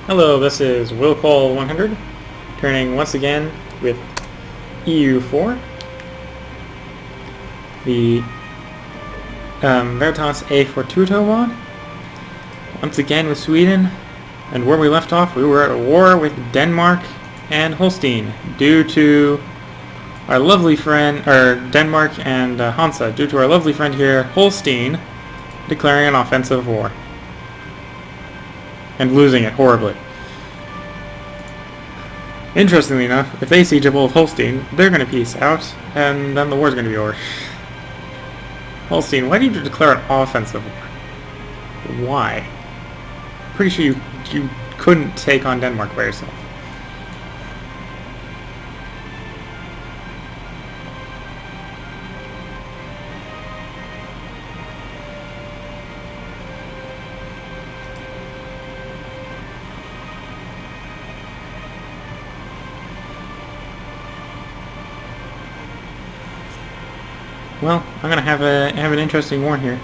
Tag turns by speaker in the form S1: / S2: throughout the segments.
S1: Hello, this is Willcol100, turning once again with EU4, the Veritas a fortido mod, once again with Sweden, and where we left off we were at a war with Denmark and Holstein due to our lovely friend, or Denmark and Hansa, due to our lovely friend here, Holstein, declaring an offensive war. And losing it horribly. Interestingly enough, if they siege a both Holstein, they're going to peace out, and then the war's going to be over. Holstein, why did you declare an offensive war? Why? Pretty sure you couldn't take on Denmark by yourself. Well, I'm gonna have an interesting war here.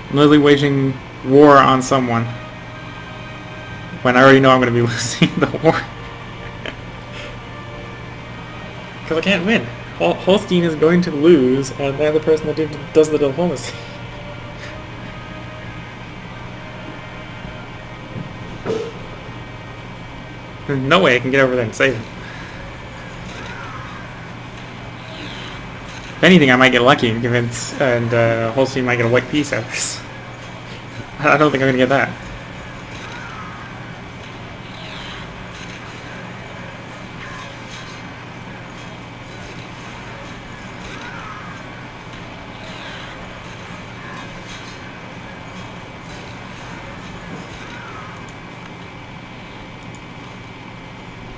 S1: I'm literally waging war on someone when I already know I'm gonna be losing the war because I can't win. Holstein is going to lose, and they're the person that does the diplomacy. There's no way I can get over there and save him. If anything, I might get lucky and convince, and Holstein might get a white piece out of this. I don't think I'm gonna get that.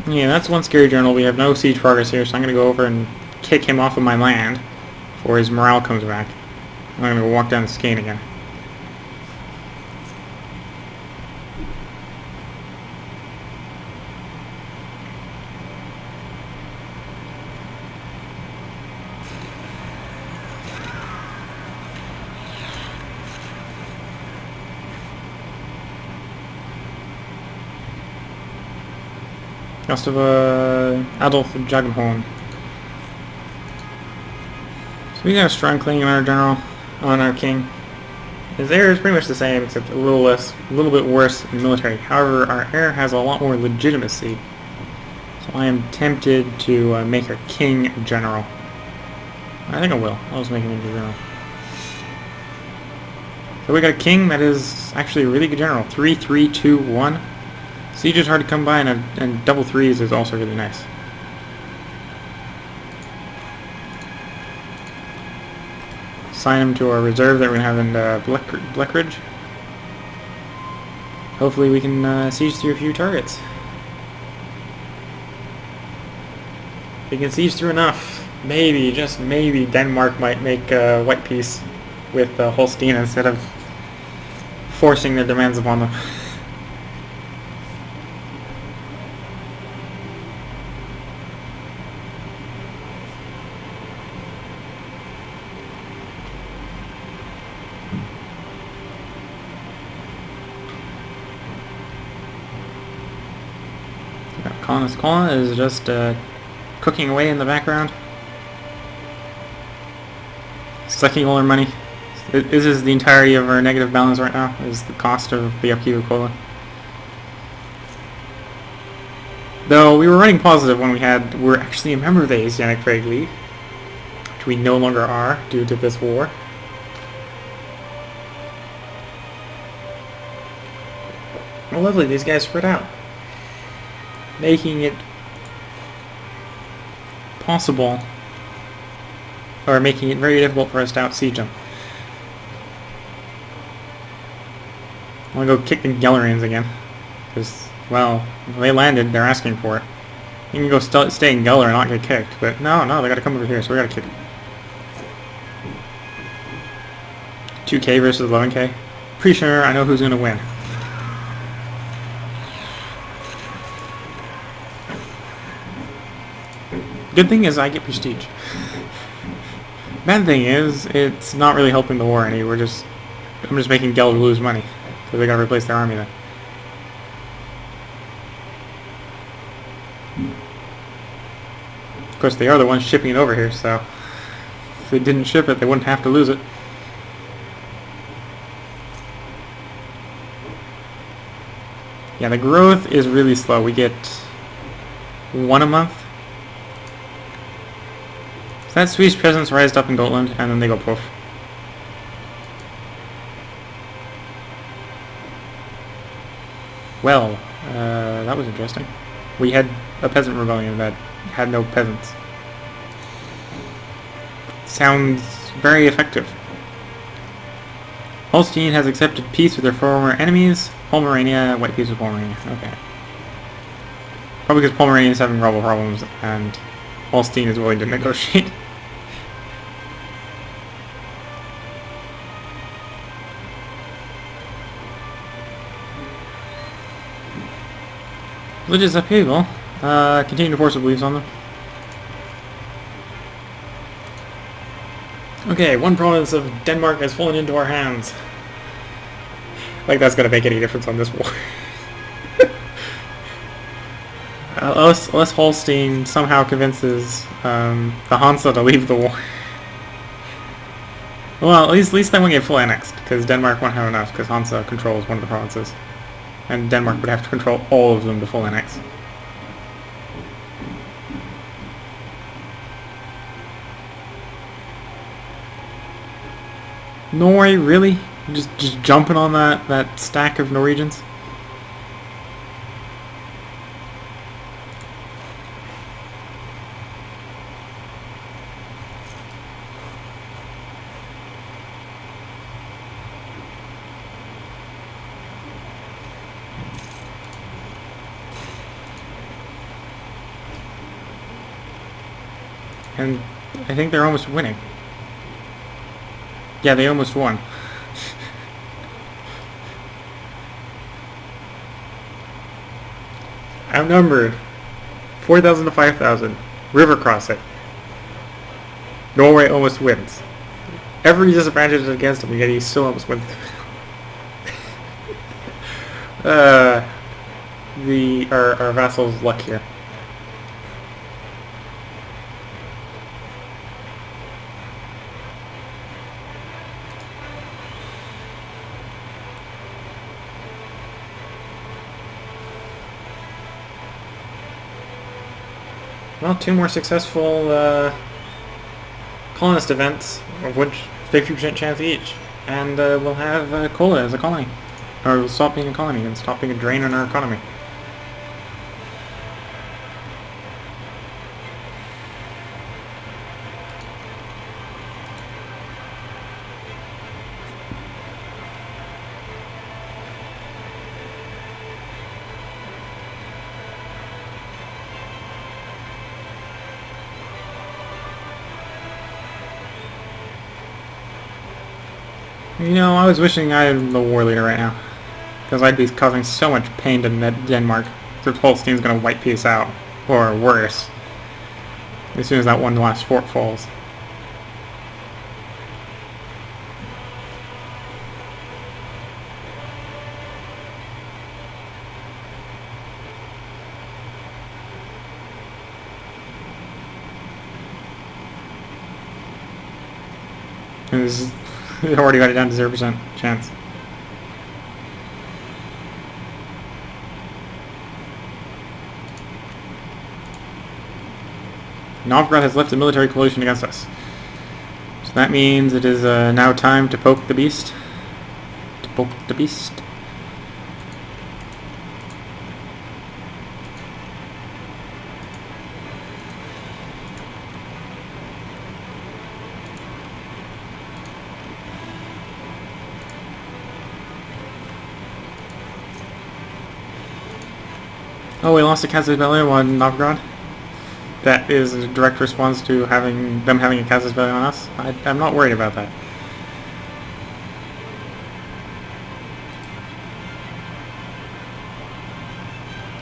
S1: Yeah, that's one scary journal. We have no siege progress here, so I'm gonna go over and kick him off of my land before his morale comes back. I'm gonna go walk down the skein again. Just of Adolf Jagenholm. So we got a strong claim on our general, on our king. His heir is pretty much the same, except a little bit worse in military. However, our heir has a lot more legitimacy. So I am tempted to make our king a general. I think I will. I'll just make him into a general. So we got a king that is actually a really good general. 3-3-2-1. Siege is hard to come by, and double threes is also really nice. Sign him to our reserve that we're going to have in Bleckridge. Hopefully we can siege through a few targets. If we can siege through enough, maybe, just maybe, Denmark might make white peace with Holstein instead of forcing their demands upon them. Colin is just cooking away in the background, sucking all our money. This is the entirety of our negative balance right now, is the cost of the upkeep of cola. Though we were running positive when we were actually a member of the Asiatic Trade League, which we no longer are due to this war. Well, lovely, these guys spread out, making it possible, or making it very difficult for us to out-siege them. I want to go kick the Gellerians again, because, well, if they landed, they're asking for it. You can go stay in Geller and not get kicked, but no, they gotta come over here, so we gotta kick it. 2k versus 11k. Pretty sure I know who's gonna win. Good thing is I get prestige. Bad thing is, it's not really helping the war any. I'm just making Geller lose money, because they gotta replace their army then. Of course, they are the ones shipping it over here, so if they didn't ship it, they wouldn't have to lose it. Yeah, the growth is really slow. We get 1 a month. So that Swedish presence rised up in Gotland, and then they go poof. Well, that was interesting. We had a peasant rebellion that had no peasants. Sounds very effective. Holstein has accepted peace with their former enemies. Pomerania, white peace with Pomerania. Okay. Probably because Pomerania is having rebel problems and Holstein is willing to negotiate. Religious upheaval. Continue to force the beliefs on them. Okay, 1 province of Denmark has fallen into our hands. Like that's gonna make any difference on this war. Unless Holstein somehow convinces the Hansa to leave the war. Well, at least they won't get full annexed, because Denmark won't have enough, because Hansa controls one of the provinces. And Denmark would have to control all of them to full annex. Norway, really? Just jumping on that stack of Norwegians? And I think they're almost winning. Yeah, they almost won. Outnumbered. 4,000 to 5,000. River cross it. Norway almost wins. Every disadvantage is against him, yet he still almost wins. Our vassal's luck here. Well, 2 more successful colonist events, of which 50% chance each. And we'll have Kola as a colony. Or we'll stop being a colony and stop being a drain on our economy. You know, I was wishing I had the war leader right now. Because I'd be causing so much pain to Denmark. So Holstein's gonna wipe peace out. Or worse. As soon as that one last fort falls. And this is... It already got it down to 0% chance. Novgorod has left a military coalition against us. So that means it is now time to poke the beast. To poke the beast. Oh, we lost a Casus Belli on Novgorod. That is a direct response to them having a Casus Belli on us. I'm not worried about that.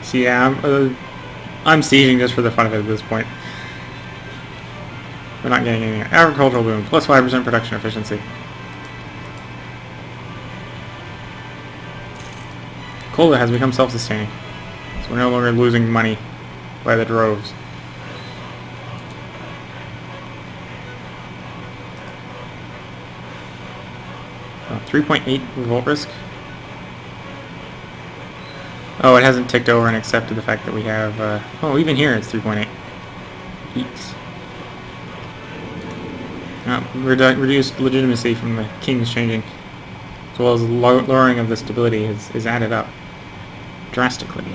S1: See, yeah, I'm sieging just for the fun of it at this point. We're not getting anything. Agricultural boom, plus 5% production efficiency. Kola has become self-sustaining. So we're no longer losing money by the droves. 3.8 revolt risk. Oh, it hasn't ticked over and accepted the fact that we have, oh, even here it's 3.8. Eeks. Reduced legitimacy from the kings changing, as well as lowering of the stability is added up drastically.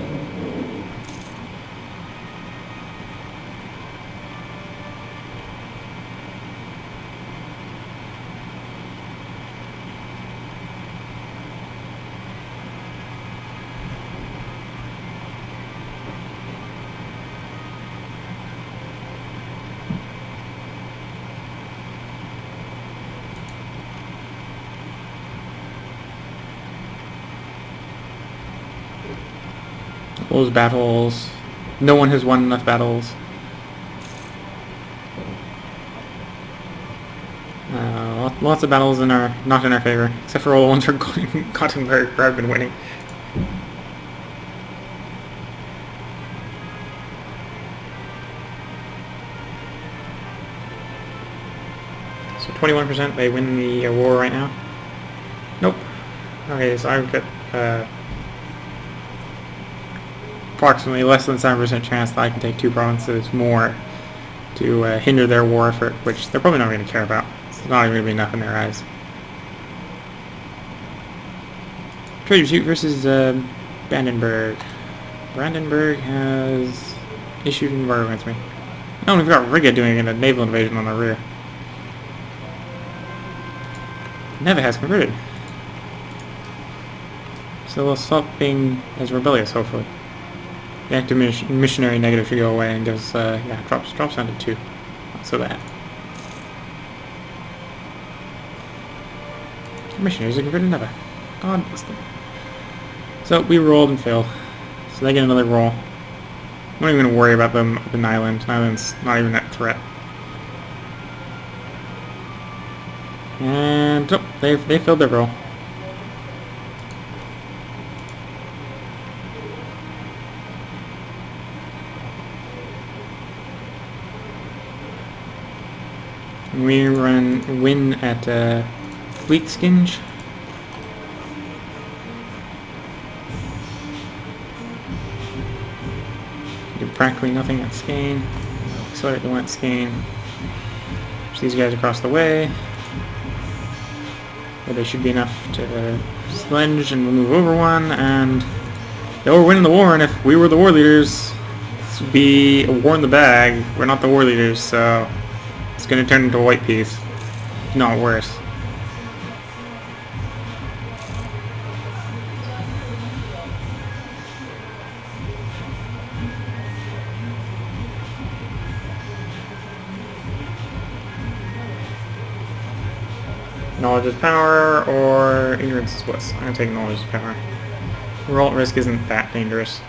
S1: Those battles. No one has won enough battles. Lots of battles not in our favor, except for all the ones we're Gothenburg where I've been winning. So 21% they win the war right now. Nope. Okay, so I've got approximately less than 7% chance that I can take 2 provinces more to hinder their war effort, which they're probably not going to care about. It's not even going to be enough in their eyes. Trade dispute versus Brandenburg. Brandenburg has issued an embargo against me. Oh, we've got Riga doing a naval invasion on the rear. Neva has converted. So they'll stop being as rebellious, hopefully. The active missionary negative should go away and gives, yeah, drops down to 2. Not so bad. Missionaries are converted never. God bless them. So we rolled and failed. So they get another roll. I'm not even going to worry about them up in Ireland. Ireland's not even that threat. And, oh, they failed their roll. We win at Weekskinge. Do practically nothing at Skane. So I don't want Skane. Push these guys across the way. But they should be enough to slenge and we'll move over one, and they were winning the war, and if we were the war leaders, this would be a war in the bag. We're not the war leaders, so it's going to turn into a white piece. Not worse. Knowledge is power, or ignorance is bliss. I'm going to take knowledge is power. Revolt risk isn't that dangerous.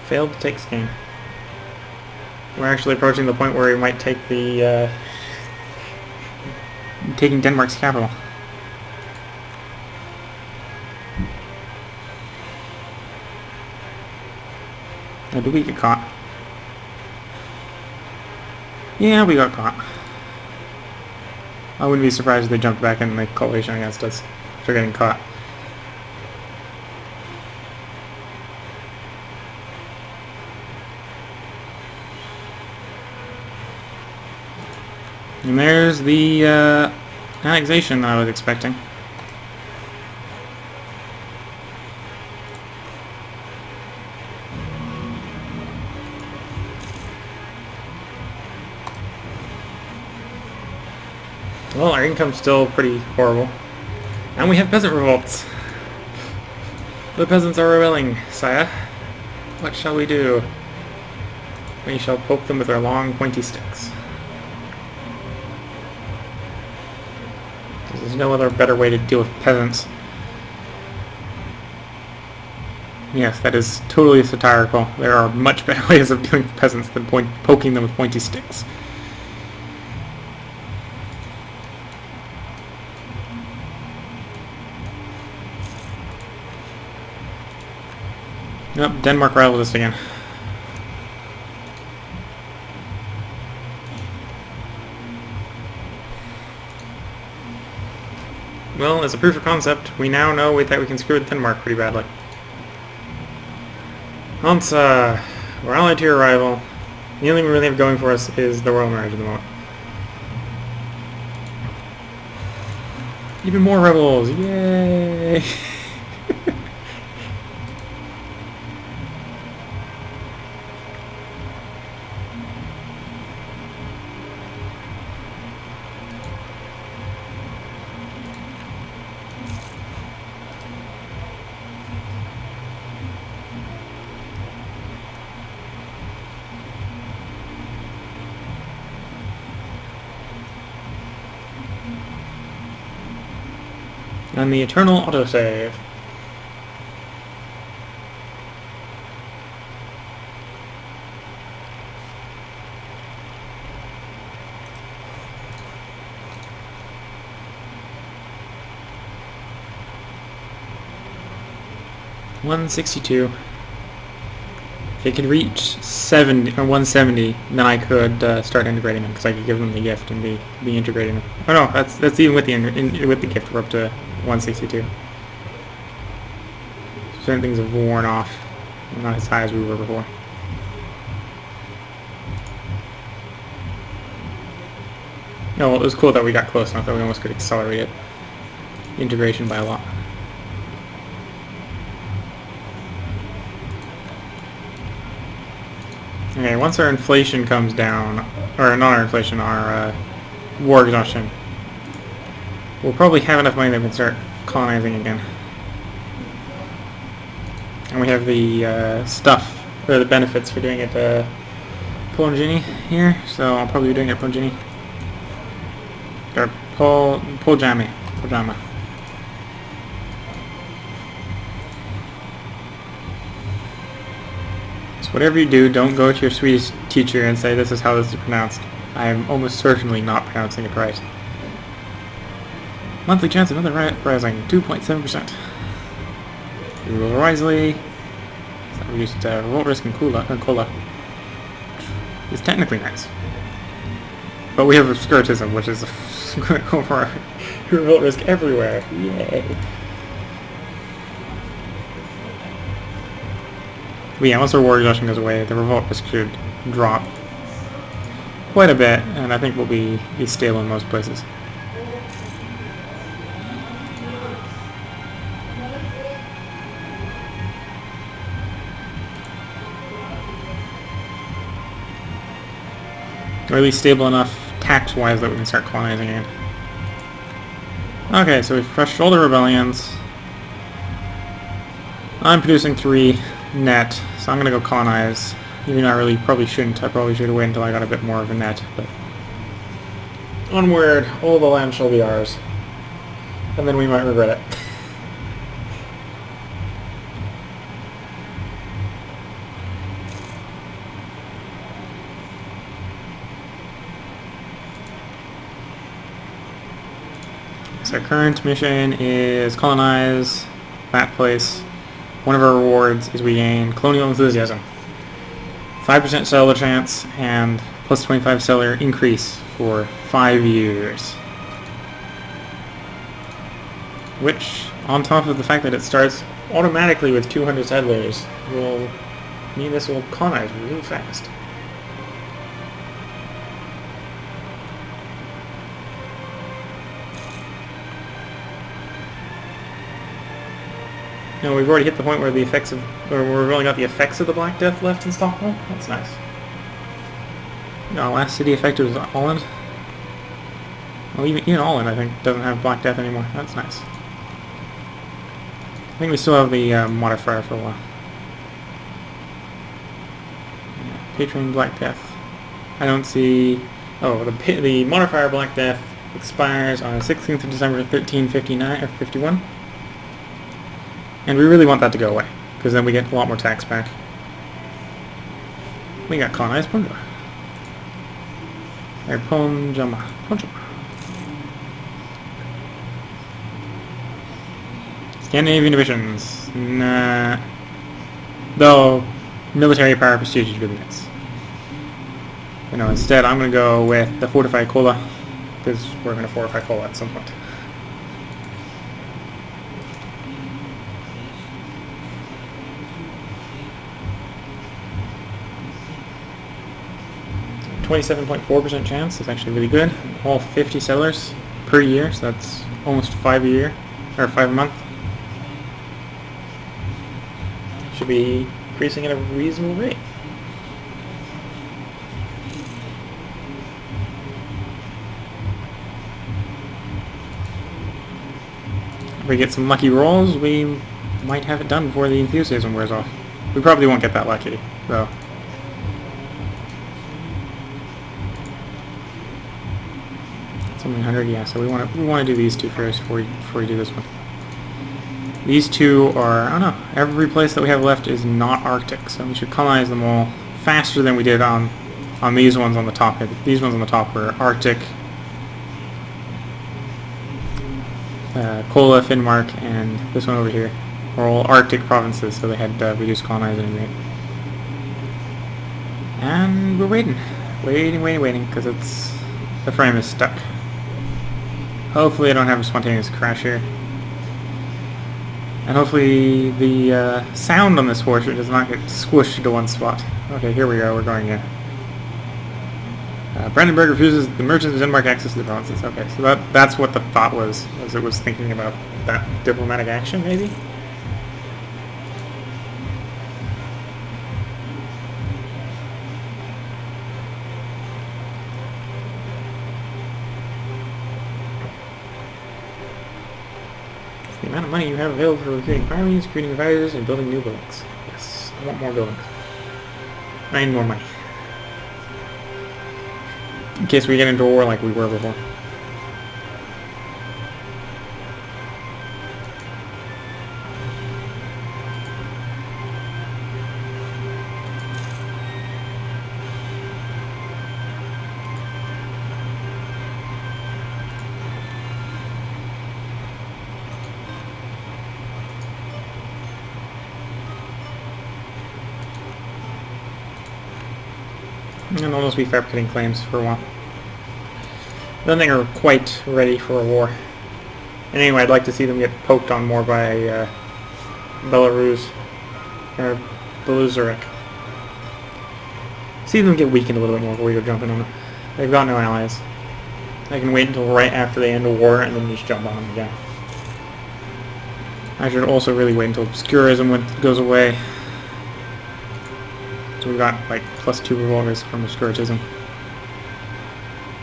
S1: Failed to take Skane. We're actually approaching the point where we might take the taking Denmark's capital. Now, did we get caught? Yeah, we got caught. I wouldn't be surprised if they jumped back in the coalition against us for getting caught. And there's the annexation that I was expecting. Well, our income's still pretty horrible. And we have peasant revolts. The peasants are rebelling, sire. What shall we do? We shall poke them with our long, pointy sticks. There's no other better way to deal with peasants. Yes, that is totally satirical. There are much better ways of dealing with peasants than poking them with pointy sticks. Nope, Denmark rivaled us again. Well, as a proof of concept, we now know that we can screw with Denmark pretty badly. Hansa, we're allied to your rival. The only thing we really have going for us is the royal marriage at the moment. Even more rebels! Yay! And the eternal autosave. $162. If it could reach 70 or 170, then I could start integrating them because I could give them the gift and be integrating them. Oh no, that's even with the gift. We're up to 162. Certain things have worn off, not as high as we were before. No, well, it was cool that we got close enough that we almost could accelerate it. Integration by a lot. Okay, once our inflation comes down, or not our inflation, our war exhaustion, we'll probably have enough money that we can start colonizing again. And we have the stuff, or the benefits for doing it Polongini here, so I'll probably be doing it Polongini. Or Pojama. So whatever you do, don't go to your Swedish teacher and say this is how this is pronounced. I am almost certainly not pronouncing it right. Monthly chance of another rising, 2.7%. You roll wisely. So reduced revolt risk and cola. It's technically nice. But we have obscurantism, which is going to go for revolt risk everywhere. Yay! But yeah, once our war exhaustion goes away, the revolt risk should drop quite a bit, and I think we'll be stable in most places. Or at least stable enough tax-wise that we can start colonizing again. Okay, so we've crushed all the rebellions. I'm producing 3 net, so I'm gonna go colonize. Even though I really probably shouldn't. I probably should have waited until I got a bit more of a net, but onward, all the land shall be ours. And then we might regret it. So our current mission is colonize that place. One of our rewards is we gain colonial enthusiasm. 5% settler chance and plus 25 settler increase for 5 years. Which, on top of the fact that it starts automatically with 200 settlers, will mean this will colonize really fast. No, we've already hit the point where the effects of, or we've only got the effects of the Black Death left in Stockholm. That's nice. No, last city affected was Åland. Well, even Åland, I think, doesn't have Black Death anymore. That's nice. I think we still have the modifier for a while. Yeah, Patron Black Death. I don't see. Oh, the modifier Black Death expires on 16th of December 1359 or 51. And we really want that to go away, because then we get a lot more tax back. We got colonized Punjab. Or Punjab. Scandinavian divisions. Nah. Though military power prestige is really nice. You know, instead I'm going to go with the fortified cola, because we're going to fortify cola at some point. .4% chance is actually really good. All 50 settlers per year, so that's almost 5 a year, or 5 a month. Should be increasing at a reasonable rate. If we get some lucky rolls, we might have it done before the enthusiasm wears off. We probably won't get that lucky, though. Something 100, yeah. So we want to do these two first before we do this one. These two are, I don't know. Every place that we have left is not Arctic, so we should colonize them all faster than we did on these ones on the top. These ones on the top were Arctic, Kola, Finnmark, and this one over here are all Arctic provinces, so they had reduced colonizing rate. And we're waiting, because the frame is stuck. Hopefully I don't have a spontaneous crash here. And hopefully the sound on this portrait does not get squished to one spot. Okay, here we go, we're going here. Brandenburg refuses the merchants of Denmark access to the provinces. Okay, so that's what the thought was it was thinking about that diplomatic action, maybe? The amount of money you have available for recruiting armies, recruiting advisors, and building new buildings. Yes, I want more buildings. I need more money. In case we get into a war like we were before. And almost be fabricating claims for a while. I don't think we're quite ready for a war. And anyway, I'd like to see them get poked on more by Belarus or Beluzarek. See them get weakened a little bit more before we go jumping on them. They've got no allies. I can wait until right after they end a war and then just jump on them again. I should also really wait until obscurism goes away. So we got like +2 revolvers from obscurantism,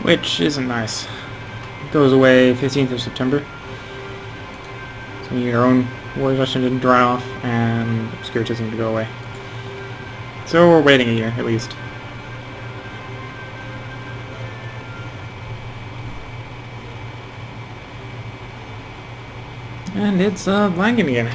S1: which isn't nice. It goes away 15th of September. So we need our own war exhaustion to dry off and obscurantism to go away. So we're waiting a year at least. And it's lagging again.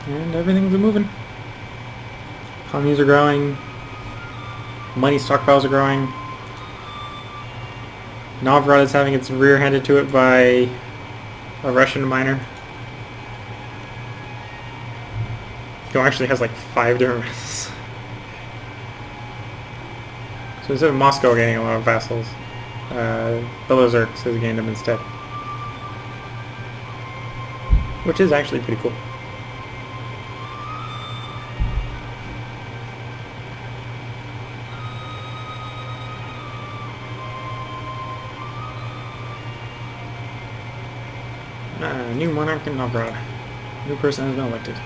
S1: And everything's moving. Economies are growing. Money stockpiles are growing. Novgorod is having its rear handed to it by a Russian miner. Who actually has like 5 different vassals. So instead of Moscow getting a lot of vassals, Belozerk has gained them instead. Which is actually pretty cool. New monarch in Novgorod. New person has been elected.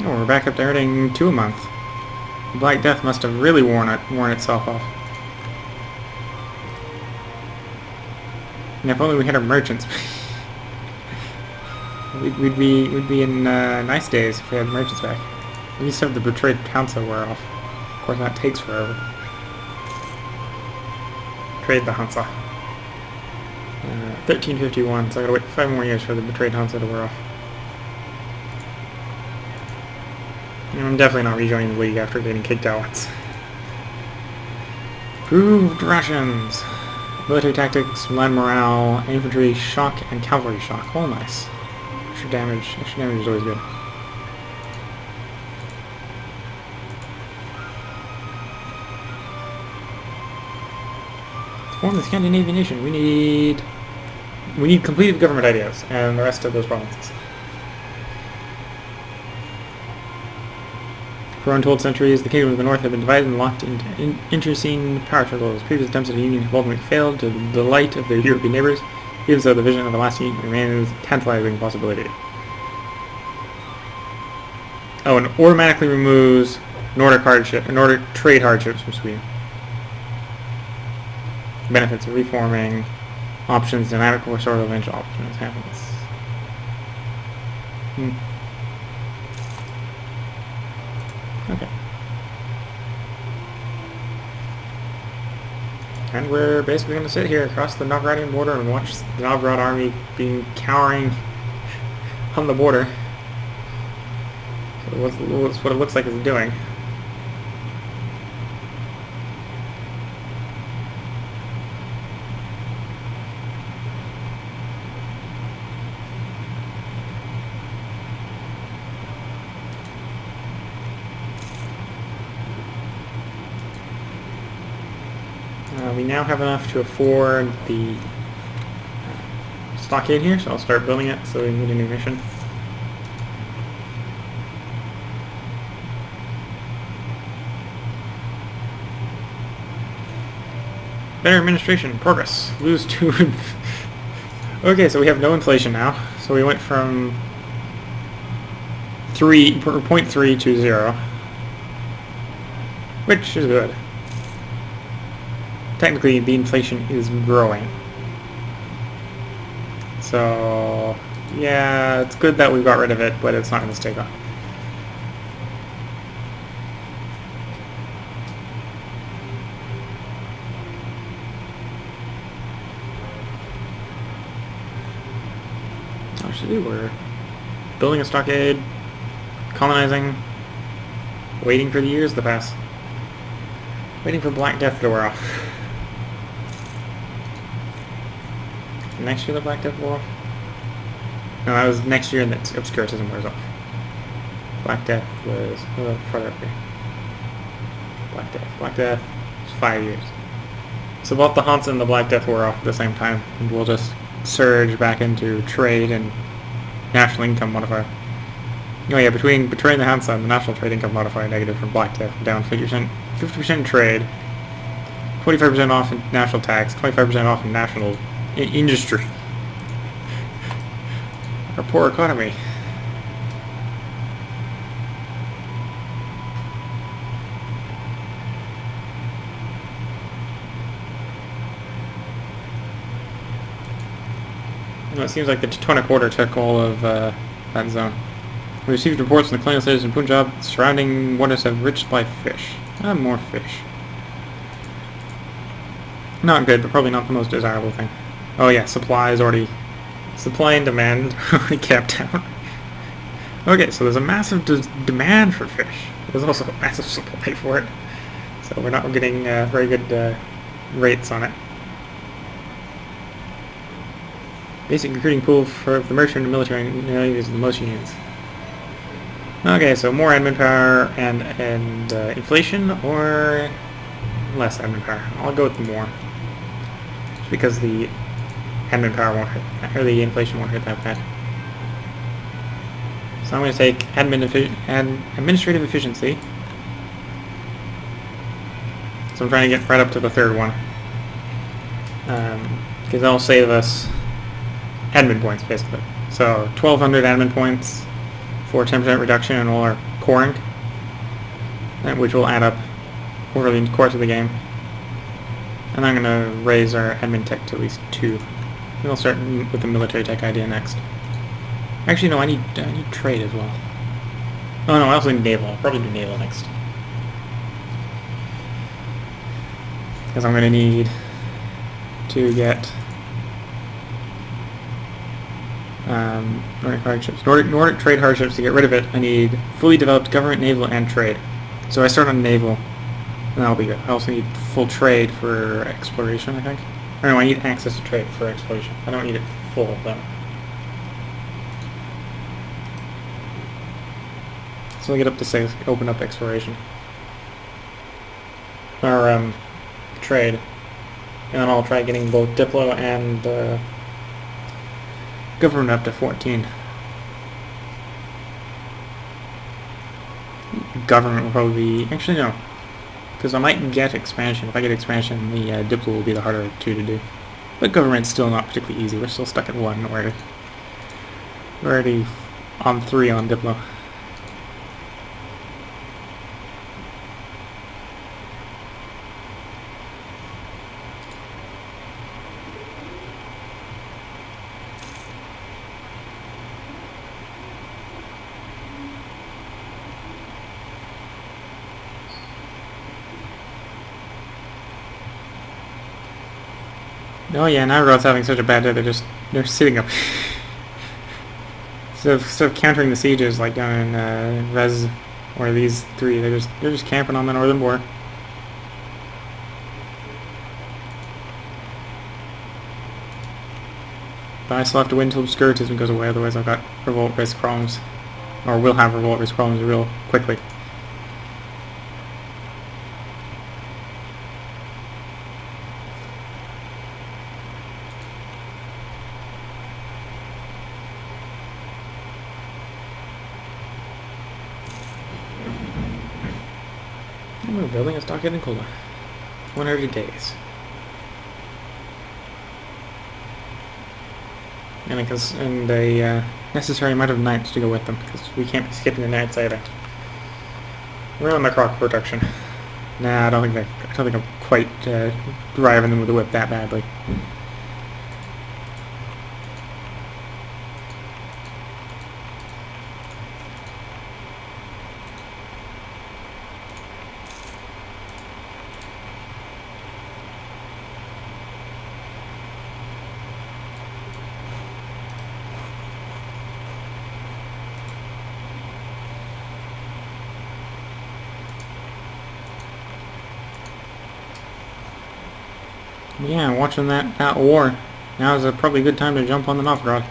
S1: Oh, we're back up to earning 2 a month. Black Death must have really worn itself off. And if only we had our merchants. we'd be in nice days if we had merchants back. We used to have the betrayed Hansa wear off. Of course, that takes forever. Trade the Hansa. 1351, so I gotta wait 5 more years for the betrayed Hansa to wear off. And I'm definitely not rejoining the league after getting kicked out once. Proved rations. Military tactics, land morale, infantry shock, and cavalry shock. All nice. Extra damage. Extra damage is always good. To form the Scandinavian nation, we need completed government ideas and the rest of those provinces. For untold centuries, the kingdoms of the north have been divided and locked into internecine power struggles. Previous attempts at a union have ultimately failed to the delight of their European neighbors, even so the vision of a lasting union remains a tantalizing possibility. Oh, and automatically removes Nordic trade hardships from Sweden. Benefits of reforming, options, dynamic restorative eventual options happens. Okay. And we're basically going to sit here across the Novgorodian border and watch the Novgorod army being cowering on the border. So that's what it looks like it's doing. We now have enough to afford the stockade here, so I'll start building it so we can get a new mission. Better administration, progress. Lose 2. Okay, so we have no inflation now. So we went from 0.3 to 0, which is good. Technically, the inflation is growing. So, yeah, it's good that we got rid of it, but it's not going to stay gone. What should we do? We're building a stockade, colonizing, waiting for the years to pass. Waiting for Black Death to wear off. Next year the Black Death wore off? No, that was next year and that Obscurantism wears off. Black Death was further up here. Black Death was 5 years. So both the Hansa and the Black Death wore off at the same time, and we'll just surge back into trade and national income modifier. Oh yeah, between betraying the Hansa and the national trade income modifier negative from Black Death, down 50% trade, 25% off in national tax, 25% off in national industry. Our poor economy. Well, it seems like the Teutonic Order took all of that zone. We received reports from the colonial states in Punjab surrounding waters have rich by fish. More fish. Not good, but probably not the most desirable thing. Oh yeah, supply and demand already capped out. Okay, so there's a massive demand for fish. There's also a massive supply for it. So we're not getting very good rates on it. Basic recruiting pool for the merchant and military is the most unions. Okay, so more admin power and inflation, or less admin power. I'll go with more, just because the admin power won't hurt, or the inflation won't hurt that bad. So I'm going to take administrative efficiency. So I'm trying to get right up to the third one, because that'll save us admin points basically. So 1,200 admin points for 10% reduction in all our coring, which will add up over the course of the game. And I'm going to raise our admin tech to at least 2. We'll start with the military tech idea next. Actually, no, I need trade as well. Oh no, I also need naval. I'll probably do naval next. Because I'm going to need to get Nordic hardships. Nordic trade hardships. To get rid of it, I need fully developed government, naval, and trade. So I start on naval, and that'll be good. I also need full trade for exploration, I think. Or no, I need access to trade for exploration. I don't need it full, though. So I get up to say open up exploration. Or trade. And then I'll try getting both Diplo and government up to 14. Government will probably be... Actually, no. Because I might get expansion. If I get expansion, the Diplo will be the harder two to do. But government's still not particularly easy. We're still stuck at 1. We're already on 3 on Diplo. Oh yeah, Novgorod's having such a bad day. They're sitting up. Instead of countering the sieges like down in Rez or these 3, they're just camping on the northern border. But I still have to wait until obscurantism goes away. Otherwise, I've got revolt risk problems, or will have revolt risk problems real quickly. We're building a stockade in Kola. 100 days. And a necessary amount of knights to go with them, because we can't be skipping the knights either. We're on the croc production. Nah, I don't think I'm quite driving them with the whip that badly. Yeah, watching that war. Now is probably a good time to jump on the Novgorod.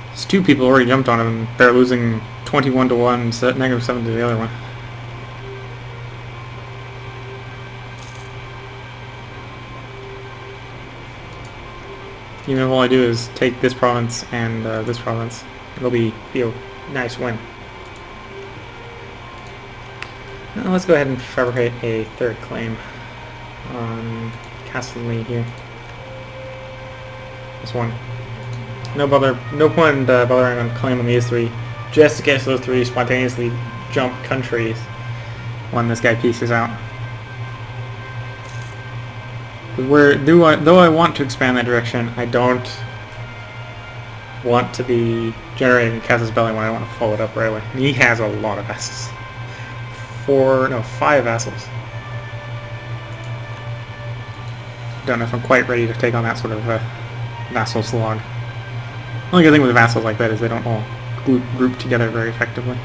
S1: There's 2 people already jumped on it, and they're losing 21 to 1, -7 to the other one. Even if all I do is take this province and this province, it'll be a nice win. Now let's go ahead and fabricate a 3rd claim on Castle Lee here. This one. No point bothering on claiming these 3, just in case those 3 spontaneously jump countries when this guy pieces out. Though I want to expand that direction, I don't want to be generating Casus Belli when I want to follow it up right away. He has a lot of vassals. 5 vassals. Don't know if I'm quite ready to take on that sort of vassal slog. The only good thing with vassals like that is they don't all group together very effectively.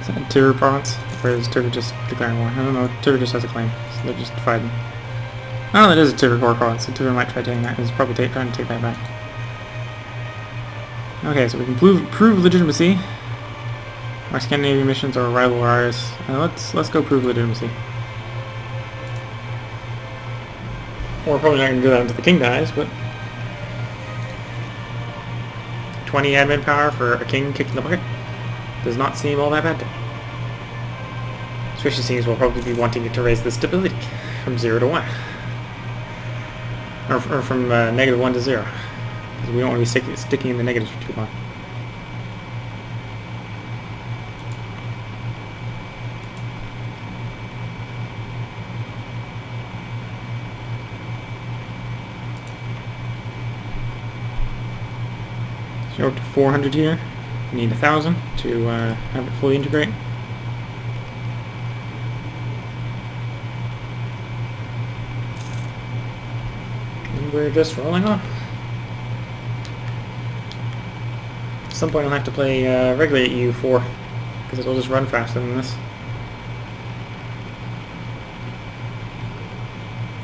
S1: Is that a Tver province? Or is Tver just declaring war? I don't know. Tver just has a claim, so they're just fighting. Oh, that is a Tver core province, so Tver might try taking that. He's probably trying to take that back. Okay, so we can prove legitimacy. Our Scandinavian missions are rival ours. Let's go prove legitimacy. We're probably not going to do that until the king dies, but 20 admin power for a king kicking the bucket does not seem all that bad to me. Especially since we'll probably be wanting it to raise the stability from 0 to 1. Or from -1 to 0. Because we don't want to be sticking in the negatives for too long. So we're up to 400 here. We need 1,000 to have it fully integrate. And we're just rolling on. At some point I'll have to play regular EU4 because it'll just run faster than this.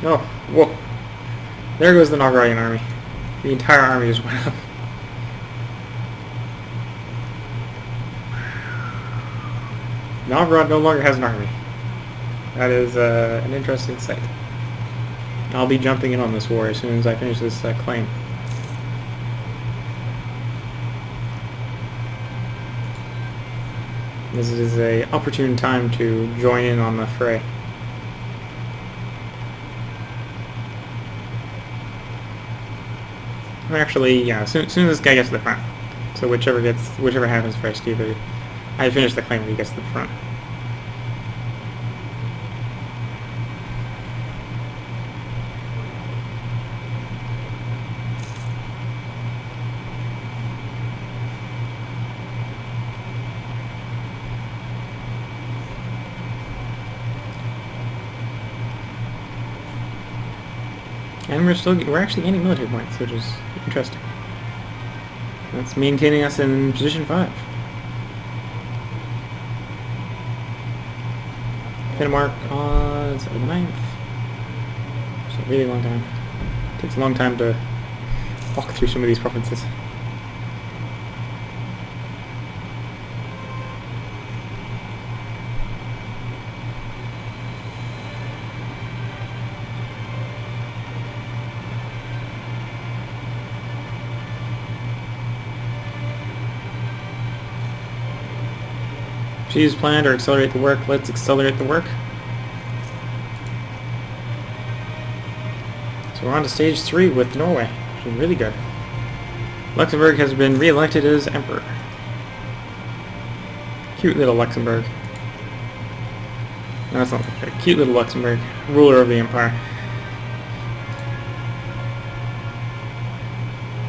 S1: Oh, whoa. There goes the Novgorodian army. The entire army just went up. Novgorod no longer has an army. That is an interesting sight. I'll be jumping in on this war as soon as I finish this claim. This is an opportune time to join in on the fray. Actually, yeah, as soon as this guy gets to the front. So whichever happens first, either I finish the claim when he gets to the front. And we're actually gaining military points, which is interesting. That's maintaining us in position 5. Denmark on 9th. It's a really long time. It takes a long time to walk through some of these provinces. Choose plan or accelerate the work. Let's accelerate the work. So we're on to stage 3 with Norway, which is really good. Luxembourg has been re-elected as emperor. Cute little Luxembourg. No, that's not okay. Cute little Luxembourg, ruler of the empire.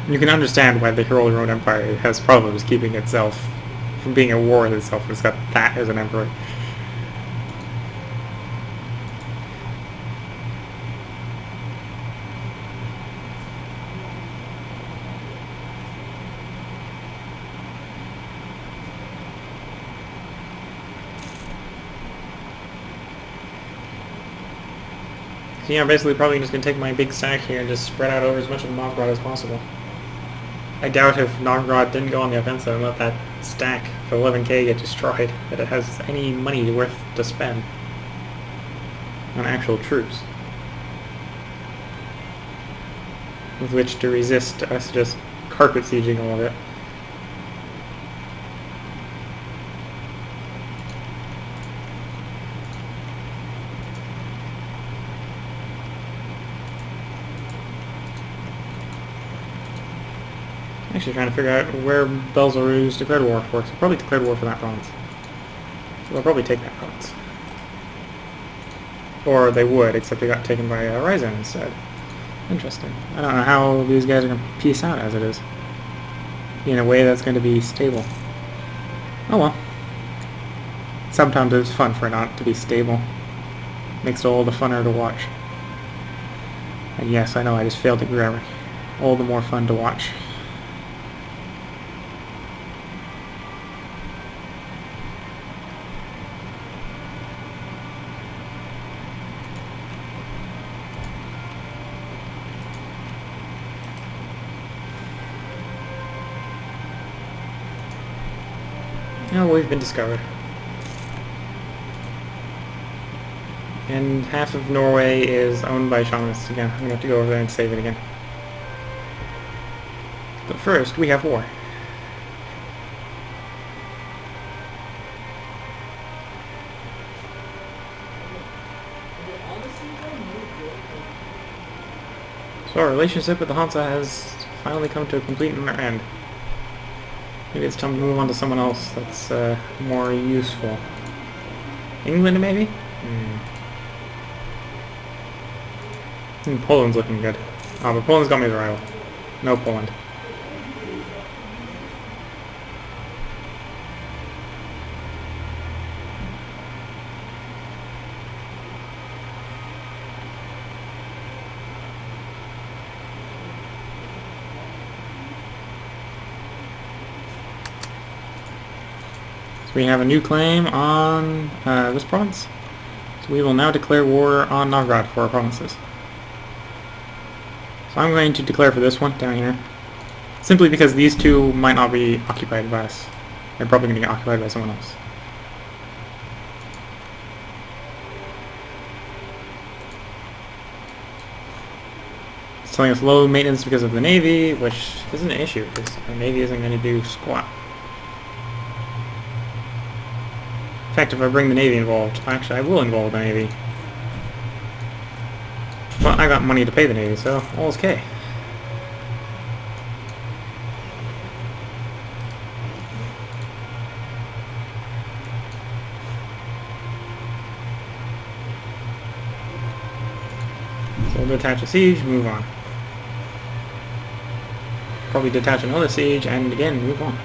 S1: You can understand why the Holy Roman Empire has problems keeping itself from being at war with itself. It's got that as an emperor. So yeah, I'm basically probably just going to take my big stack here and just spread out over as much of Novgorod as possible. I doubt if Novgorod didn't go on the offensive and let that stack for 11k get destroyed, that it has any money worth to spend on actual troops with which to resist us just carpet sieging all of it. Actually trying to figure out where Belarus declared war for, so probably declared war for that province. So they'll probably take that province. Or they would, except they got taken by Ryzen instead. Interesting. I don't know how these guys are going to peace out as it is. In a way that's going to be stable. Oh well. Sometimes it's fun for it not to be stable. Makes it all the funner to watch. And yes, I know I just failed the grammar. All the more fun to watch. Oh, we've been discovered. And half of Norway is owned by shamanists again. I'm going to have to go over there and save it again. But first, we have war. So our relationship with the Hansa has finally come to a complete end. Maybe it's time to move on to someone else that's more useful. England, maybe? Poland's looking good. Oh, but Poland's got me as a rival. No Poland. So we have a new claim on this province. So we will now declare war on Novgorod for our provinces. So I'm going to declare for this one down here. Simply because these two might not be occupied by us. They're probably going to get occupied by someone else. It's telling us low maintenance because of the Navy, which isn't an issue, because the Navy isn't going to do squat. In fact, if I bring the Navy involved, actually I will involve the Navy. Well, I got money to pay the Navy, so all is okay. So we'll detach a siege, move on. Probably detach another siege, and again, move on.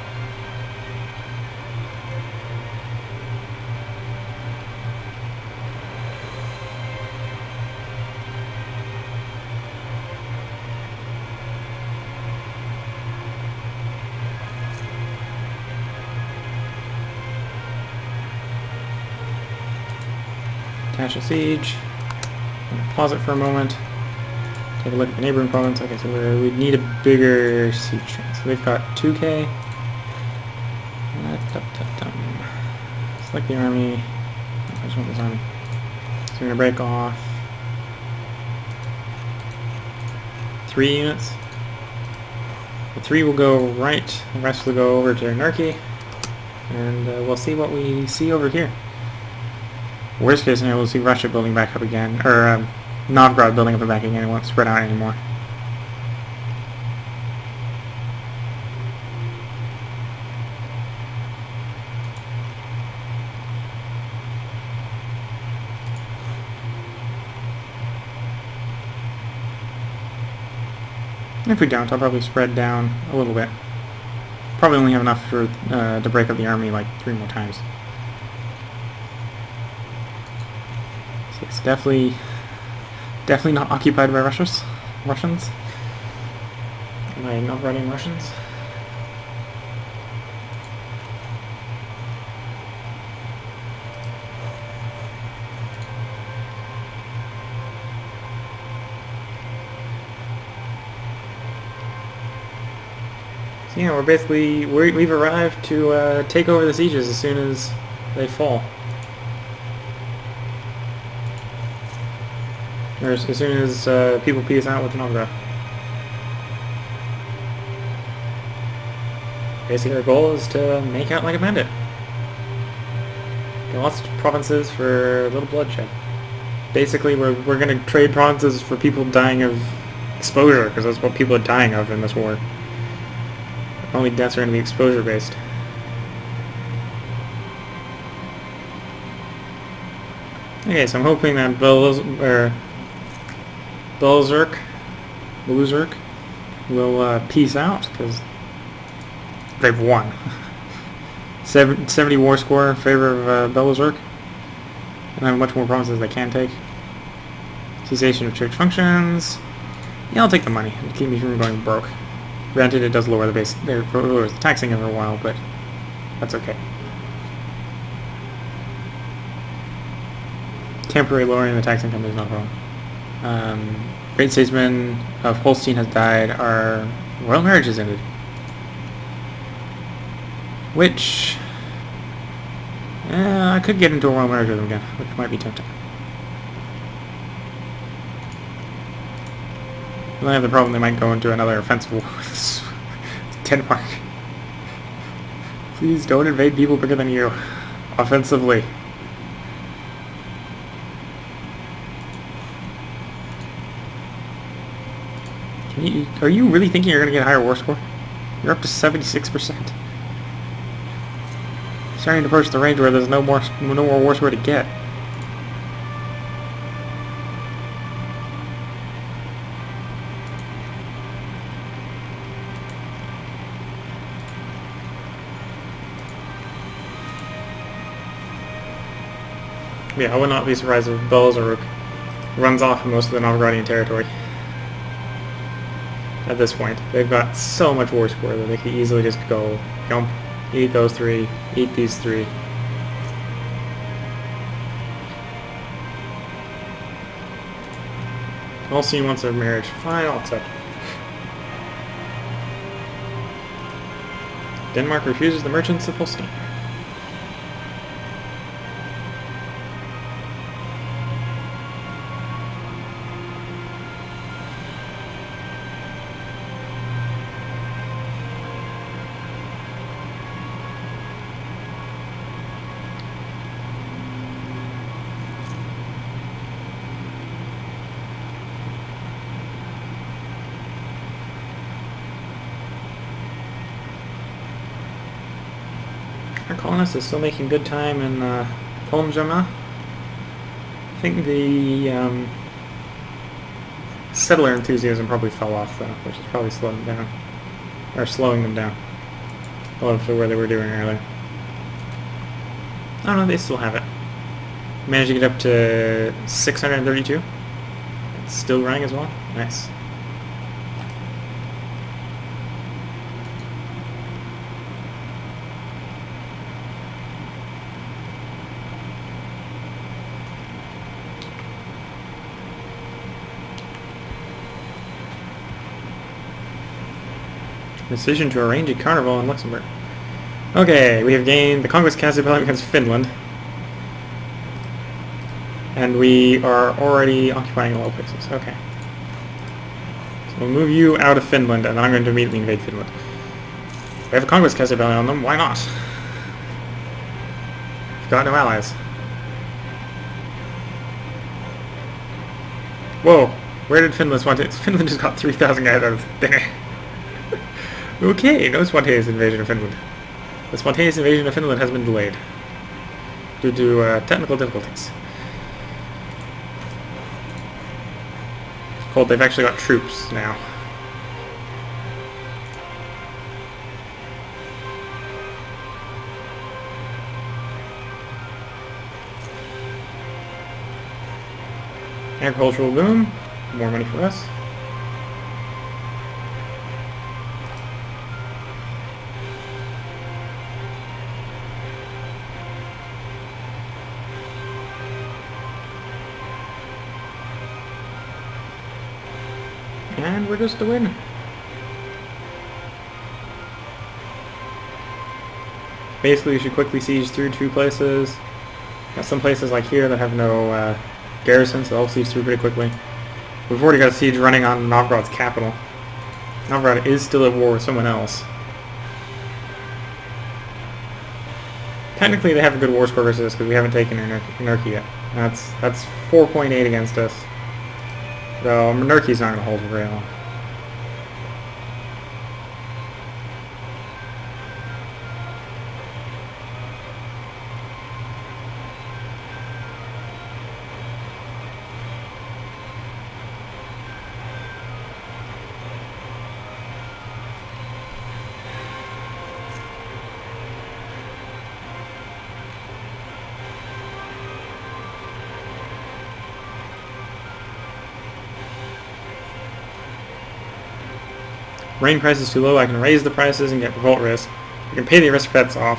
S1: Detach a siege. I'm gonna pause it for a moment. Take a look at the neighboring province. Okay, so we need a bigger siege train. So they've got 2K. Select the army. I just want this army. So we're gonna break off 3 units. The 3 will go right. The rest will go over to Nurki, and we'll see what we see over here. Worst case scenario, we'll see Russia building back up again, or Novgorod building up and back again. It won't spread out anymore. If we don't, I'll probably spread down a little bit. Probably only have enough for to break up the army like 3 more times. So it's definitely not occupied by Russians. Am I not running Russians? So yeah, we've arrived to take over the sieges as soon as they fall. Or as soon as people peace out with Novgorod. Basically our goal is to make out like a bandit. Get lots of provinces for a little bloodshed. Basically we're going to trade provinces for people dying of exposure, because that's what people are dying of in this war. Only deaths are going to be exposure based. Okay, so I'm hoping that Belzerk will peace out, because they've won. 70 war score in favor of Belzerk, and have much more provinces they can take. Cessation of church functions. Yeah, I'll take the money. It'll keep me from going broke. Granted, it does lower the base. It lowers the taxing every while, but that's okay. Temporary lowering the tax income is not wrong. Great statesman of Holstein has died. Our royal marriage has ended. Which... I could get into a royal marriage with them again, which might be tempting. Then I have the problem they might go into another offensive war with Denmark. Please don't invade people bigger than you. Offensively. Are you really thinking you're going to get a higher war score? You're up to 76%. Starting to approach the range where there's no more war score to get. Yeah, I would not be surprised if Belzerk runs off most of the Novgorodian territory. At this point, they've got so much war score that they could easily just go jump Eat those 3. Eat these 3. Holstein wants a marriage. Fine, I'll accept. Denmark refuses the merchants of Holstein. Our colonist is still making good time in Kolmjama. I think the settler enthusiasm probably fell off though, which is probably slowing them down. Or slowing them down. Relative to where they were doing earlier. Oh no, they still have it. Managed to get up to 632. It's still running as well. Nice. Decision to arrange a carnival in Luxembourg. Okay, we have gained the conquest castle against Finland. And we are already occupying a lot of places. Okay. So we'll move you out of Finland, and then I'm going to immediately invade Finland. We have a conquest castle on them, why not? We've got no allies. Whoa, where did Finland want it? Finland just got 3,000 guys out of thin air. Okay, no spontaneous invasion of Finland. The spontaneous invasion of Finland has been delayed due to technical difficulties. Cold, they've actually got troops now. Agricultural boom, more money for us. And we're just to win. Basically, you should quickly siege through 2 places. Got some places like here that have no garrison, so they'll siege through pretty quickly. We've already got a siege running on Novgorod's capital. Novgorod is still at war with someone else. Technically, they have a good war score versus us because we haven't taken Nurki yet. That's 4.8 against us. So Nurki's not going to hold for very long. Grain price is too low, I can raise the prices and get revolt risk. I can pay the aristocrats off,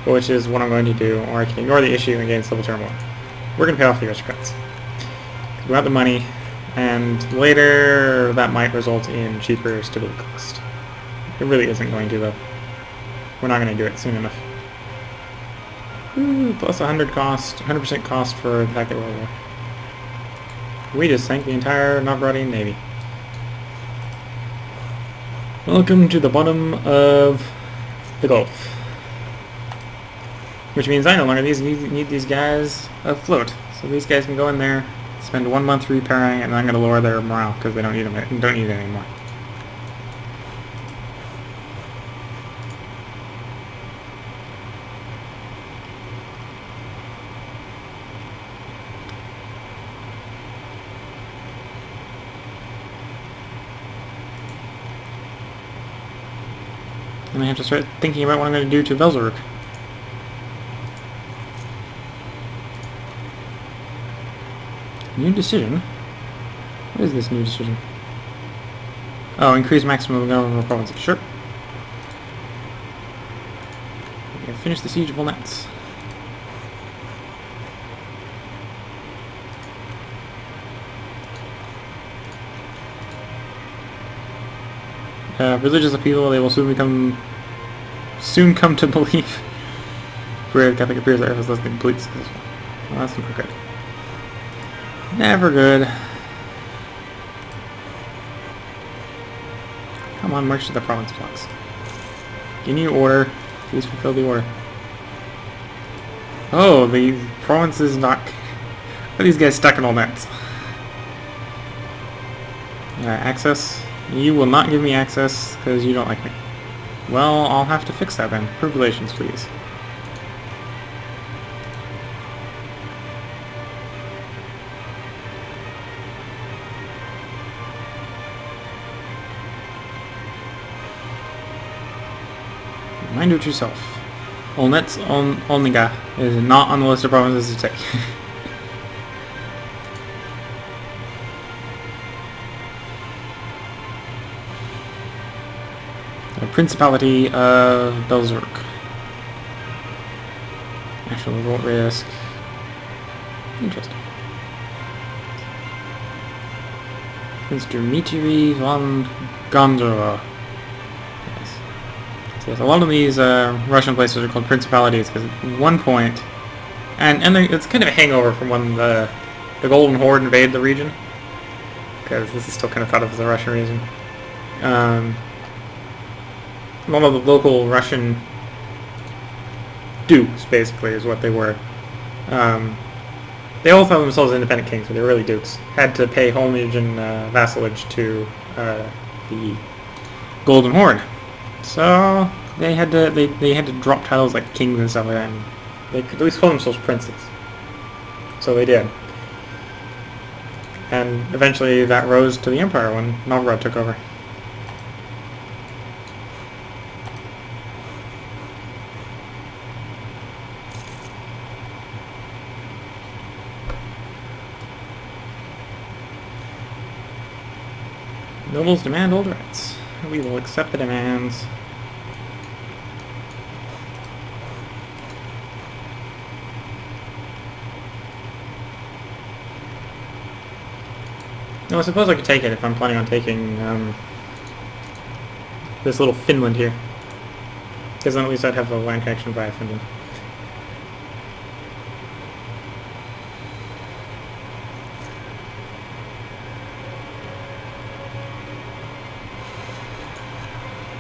S1: which is what I'm going to do, or I can ignore the issue and gain civil turmoil. We're going to pay off the aristocrats. We want the money, and later that might result in cheaper stability cost. It really isn't going to though. We're not going to do it soon enough. Ooh, plus 100 cost, 100% cost for the fact that we're at war. We just sank the entire Novgorodian navy. Welcome to the bottom of the Gulf. Which means I no longer need these guys afloat. So these guys can go in there, spend 1 month repairing, and I'm going to lower their morale because they don't need them. Don't need it anymore. And I have to start thinking about what I'm going to do to Velzeruk. New decision? What is this new decision? Oh, increase maximum government provinces. Sure. finish the siege of Olnetz. Religious upheaval, they will soon come to believe. Where Catholic appears there has less than complete successful. Well, that's never good. Never good. Come on, march to the province blocks. Give me order. Please fulfill the order. Oh, the province is not... Are these guys stuck in Olnetz? Access. You will not give me access because you don't like me. Well, I'll have to fix that then. Improve relations, please. Mind it yourself. Olnetz Olniga is not on the list of provinces to take. The Principality of Belzerk. National revolt risk. Interesting. Prince Dmitry von Gondorova. Yes, a lot of these Russian places are called principalities because at one point, and it's kind of a hangover from when the Golden Horde invaded the region, because this is still kind of thought of as a Russian region. A lot of the local Russian dukes, basically, is what they were. They all thought themselves independent kings, but they were really dukes. Had to pay homage and vassalage to the Golden Horde. So they had to drop titles like kings and stuff like that, and they could at least call themselves princes. So they did. And eventually that rose to the empire when Novgorod took over. Nobles demand old rights. We will accept the demands. No, I suppose I could take it if I'm planning on taking this little Finland here. Because then at least I'd have a land connection via Finland.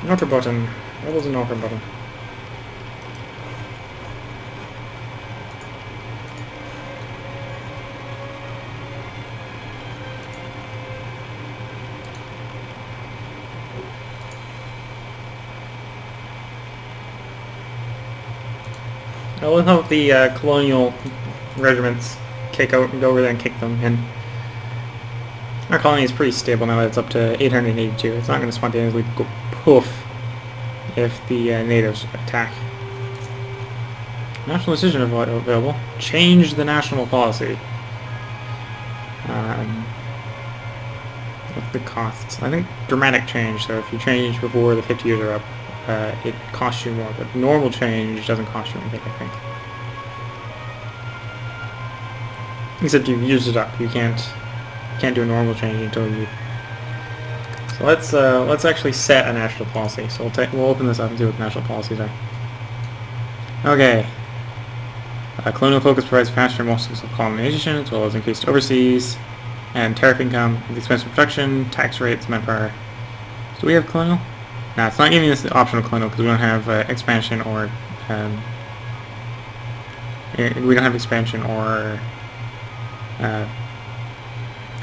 S1: Norrbotten. What was in Norrbotten? I will help the colonial regiments go over there and kick them in. Our colony is pretty stable now that it's up to 882. It's not going to spontaneously go poof if the natives attack. National decision available. Change the national policy. What's the costs? I think dramatic change, so if you change before the 50 years are up, it costs you more, but normal change doesn't cost you anything, I think. Except you've used it up. You can't do a normal change until you... So let's actually set a national policy. So we'll open this up and see what the national policies are. Okay. Colonial focus provides faster and more successful colonization, as well as increased overseas and tariff income, with expensive production, tax rates, manpower. So we have colonial? No, it's not giving us the option of colonial because we don't have expansion or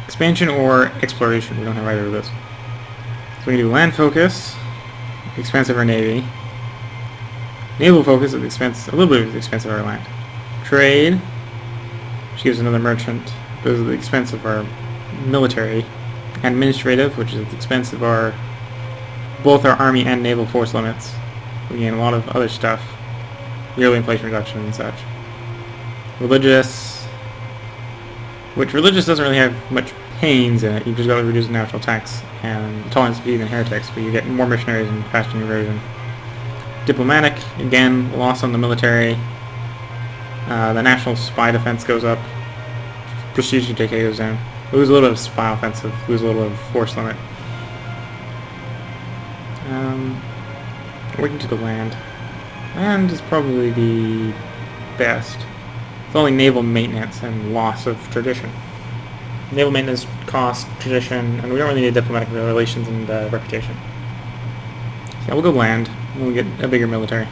S1: expansion or exploration. We don't have either of those. So we can do land focus, expense of our navy. Naval focus at the expense, a little bit of the expense of our land. Trade, which gives another merchant. Those are the expense of our military. Administrative, which is at the expense of our both our army and naval force limits. We gain a lot of other stuff. Yearly inflation reduction and such. Religious, which religious doesn't really have much pains in it. You've just got to reduce the national tax and tolerance of heathen heretics, but you get more missionaries and faster conversion. Diplomatic, again, loss on the military. The national spy defense goes up. Prestige and decay goes down. Lose a little bit of spy offensive, lose a little bit of force limit. Working to the land. And is probably the best. It's only naval maintenance and loss of tradition. Naval maintenance, cost, tradition, and we don't really need diplomatic relations and reputation. So yeah, we'll go land, and we'll get a bigger military.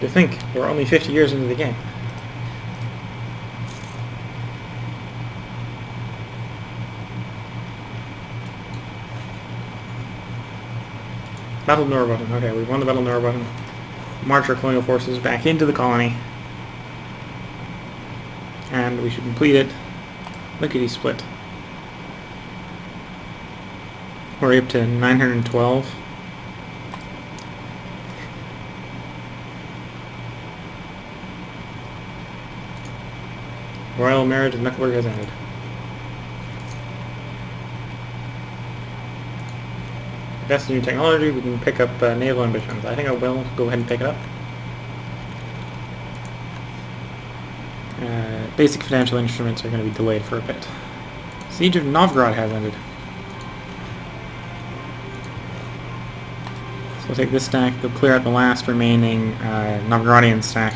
S1: To think, we're only 50 years into the game. Battle of Norbotten. Okay, we've won the Battle of Norbotten. March our colonial forces back into the colony. And we should complete it. Lickety split. We're up to 912. Royal marriage of Mecklenburg has ended. That's new technology. We can pick up naval ambitions. I think I will go ahead and pick it up. Basic financial instruments are going to be delayed for a bit. Siege of Novgorod has ended. So we'll take this stack, we'll clear out the last remaining Novgorodian stack,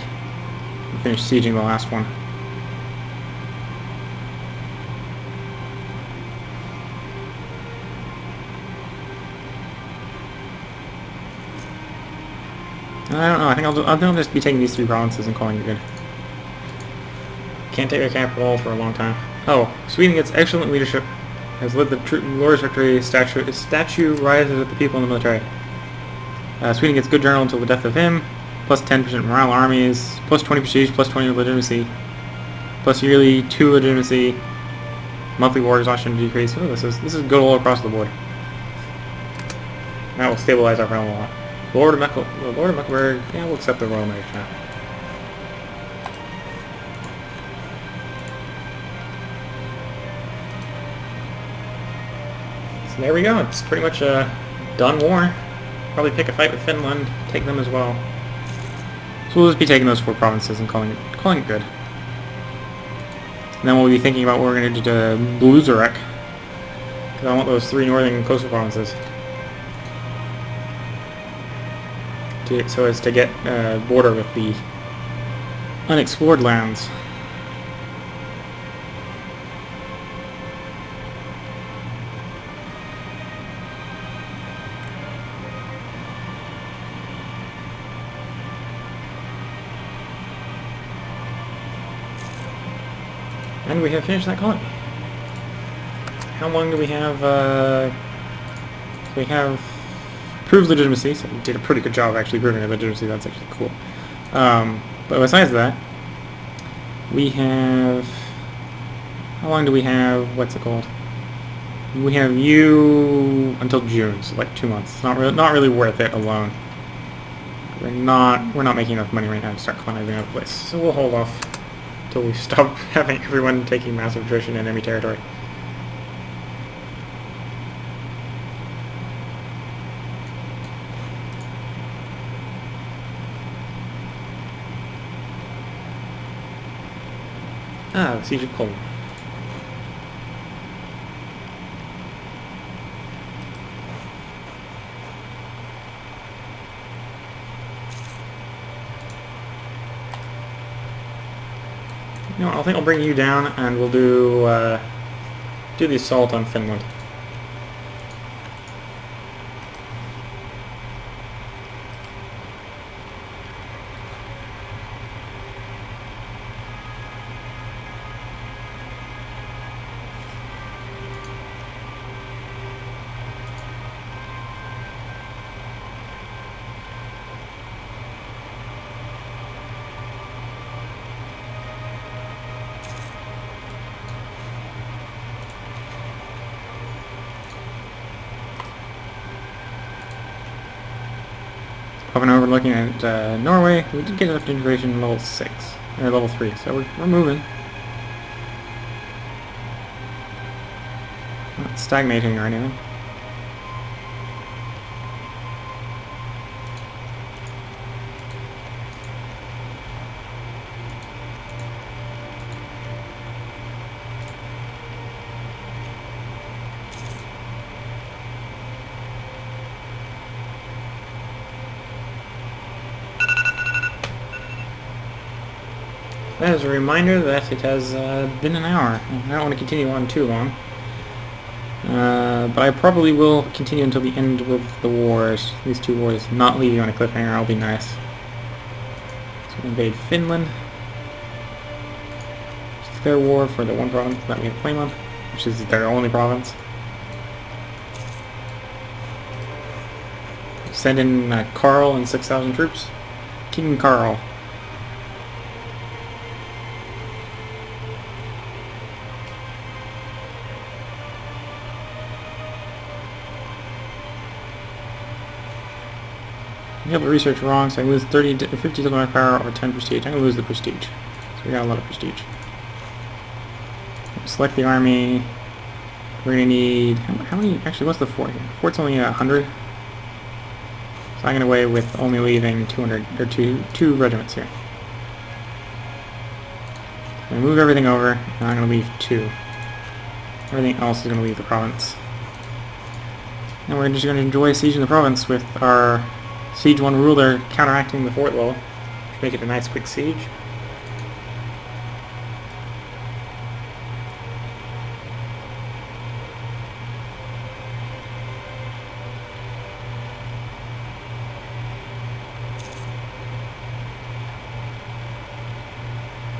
S1: and finish sieging the last one. I don't know, I think I'll just be taking these 3 provinces and calling it good. Can't take a capital for a long time. Oh, Sweden gets excellent leadership. Has led the glorious victory. Statue rises with the people in the military. Sweden gets good general until the death of him. Plus 10% morale armies. Plus 20 prestige. Plus 20 legitimacy. Plus yearly 2 legitimacy. Monthly war exhaustion decrease. Oh, this is good all across the board. That will stabilize our realm a lot. Lord of Mecklenburg. Yeah, we'll accept the royal marriage now. So there we go. It's pretty much a done war. Probably pick a fight with Finland, take them as well. So we'll just be taking those 4 provinces and calling it good. And then we'll be thinking about what we're going to do to Bluzarek, because I want those 3 northern coastal provinces. So as to get border with the unexplored lands. And we have finished that colony. How long do we have? We have proved legitimacy, so we did a pretty good job actually proving our legitimacy. That's actually cool. But besides that, we have... How long do we have? What's it called? We have you until June, so like 2 months. It's not really worth it alone. We're not making enough money right now to start colonizing another place, so we'll hold off until we stop having everyone taking massive attrition in enemy territory. Ah, the Siege of Cologne. You know what, I think I'll bring you down and we'll do the assault on Finland. Up and over looking at Norway, we did get up to integration level 6, or level 3, so we're moving. Not stagnating or anything. That is a reminder that it has been an hour. I don't want to continue on too long. But I probably will continue until the end of the wars. These two wars, not leaving on a cliffhanger, I'll be nice. So we invade Finland. It's their war for the one province that we have claim on, which is their only province. Send in Karl and 6,000 troops. King Karl. You have the research wrong, so I lose 50 diplomatic power or 10 prestige. I'm going to lose the prestige. So we got a lot of prestige. Select the army. We're going to need... How many... Actually, what's the fort here? The fort's only 100. So I'm going to away with only leaving 200... or two regiments here. I'm going to move everything over, and I'm going to leave 2. Everything else is going to leave the province. And we're just going to enjoy sieging the province with our... Siege 1 ruler counteracting the fort wall. Make it a nice quick siege.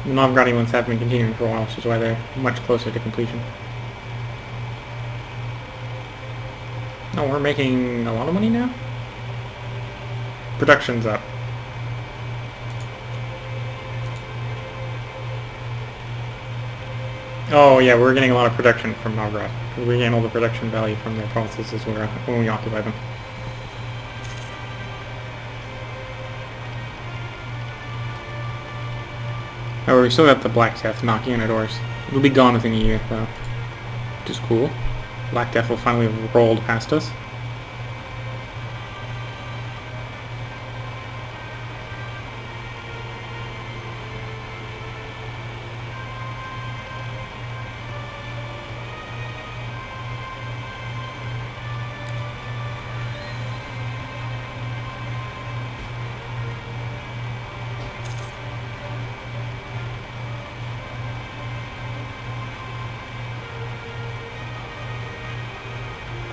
S1: The Novgorod ones have been continuing for a while, which is why they're much closer to completion. Oh, we're making a lot of money now? Production's up. Oh yeah, we're getting a lot of production from Novgorod. We're getting all the production value from their provinces as when we occupy them. Oh, we still got the Black Death knocking on our doors. It'll be gone within a year, though, which is cool. Black Death will finally have rolled past us.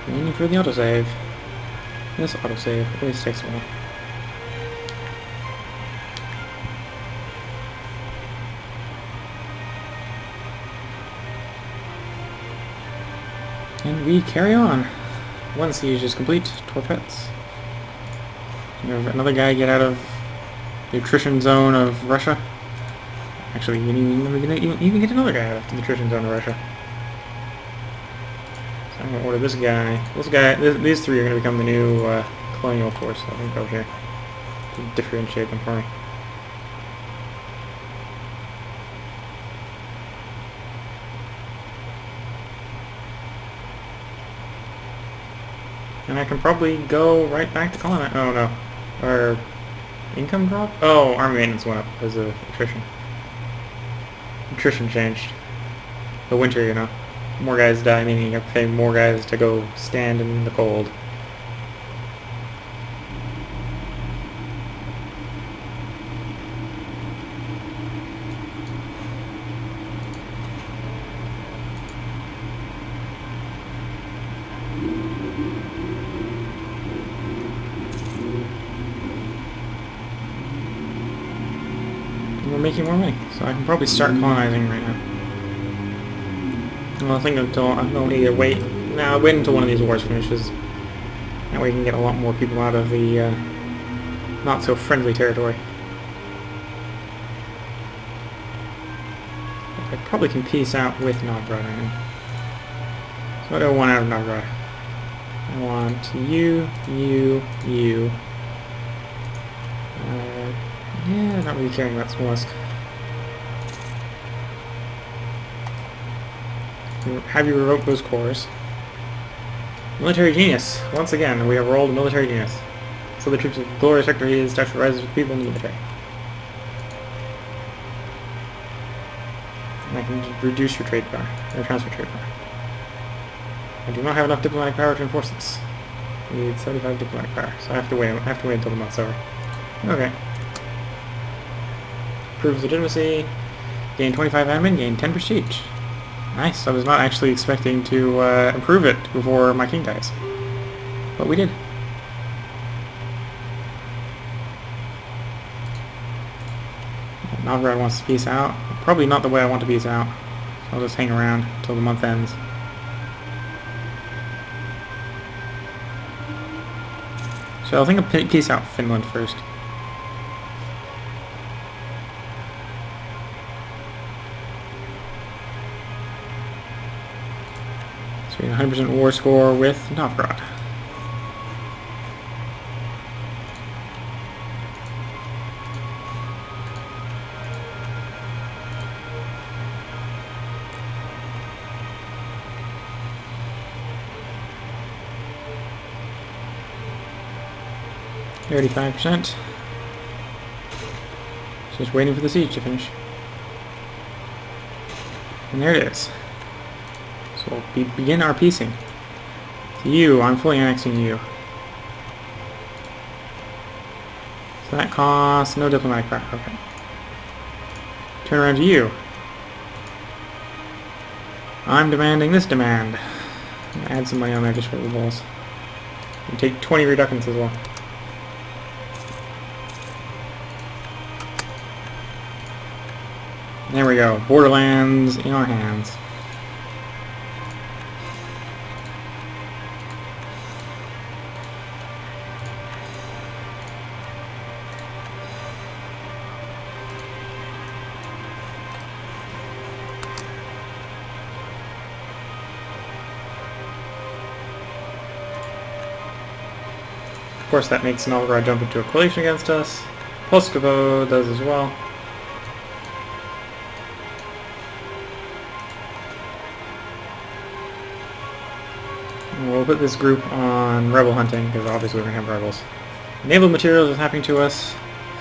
S1: Waiting for the autosave. This autosave always takes a while. And we carry on. One siege is complete. Torpets. We have another guy get out of the attrition zone of Russia. Actually, you can even get another guy out of the attrition zone of Russia. I'm going to order this guy. These three are going to become the new colonial force. I think over here to differentiate them for me. And I can probably go right back to colonize. Oh no, our income drop. Oh, army maintenance went up because of attrition. Attrition changed. The winter, you know. More guys die, meaning you have to pay more guys to go stand in the cold. And we're making more money, so I can probably start colonizing right now. Well, I think until I don't either wait until one of these wars finishes. That way we can get a lot more people out of the not so friendly territory. I probably can peace out with Novgorod right now. So what do I want out of Novgorod? I want you, Yeah, not really caring about Smolensk. Have you revoked those cores? Military genius. Once again, we have rolled military genius. So the troops of glorious victory is touch rises with people in the military. And I can reduce your trade power, or transfer trade power. I do not have enough diplomatic power to enforce this. I need 75 diplomatic power, so I have to wait until the month's over. Okay. Proves legitimacy. Gain 25 admin, gain 10 prestige. Nice, I was not actually expecting to improve it before my king dies. But we did. Novgorod wants to peace out. Probably not the way I want to peace out. So I'll just hang around until the month ends. So I'll think of peace out Finland first. So we have 100% war score with Novgorod. %. Just waiting for the siege to finish. And there it is. So we'll begin our piecing. To you, I'm fully annexing you. So that costs no diplomatic power. Okay. Turn around to you. I'm demanding this demand. Add some money on there just for the walls. And take 20 reductants as well. There we go. Borderlands in our hands. Of course, that makes Novgorod jump into a coalition against us. Polskovo does as well. We'll put this group on rebel hunting, because obviously we're going to have rebels. Naval materials is happening to us,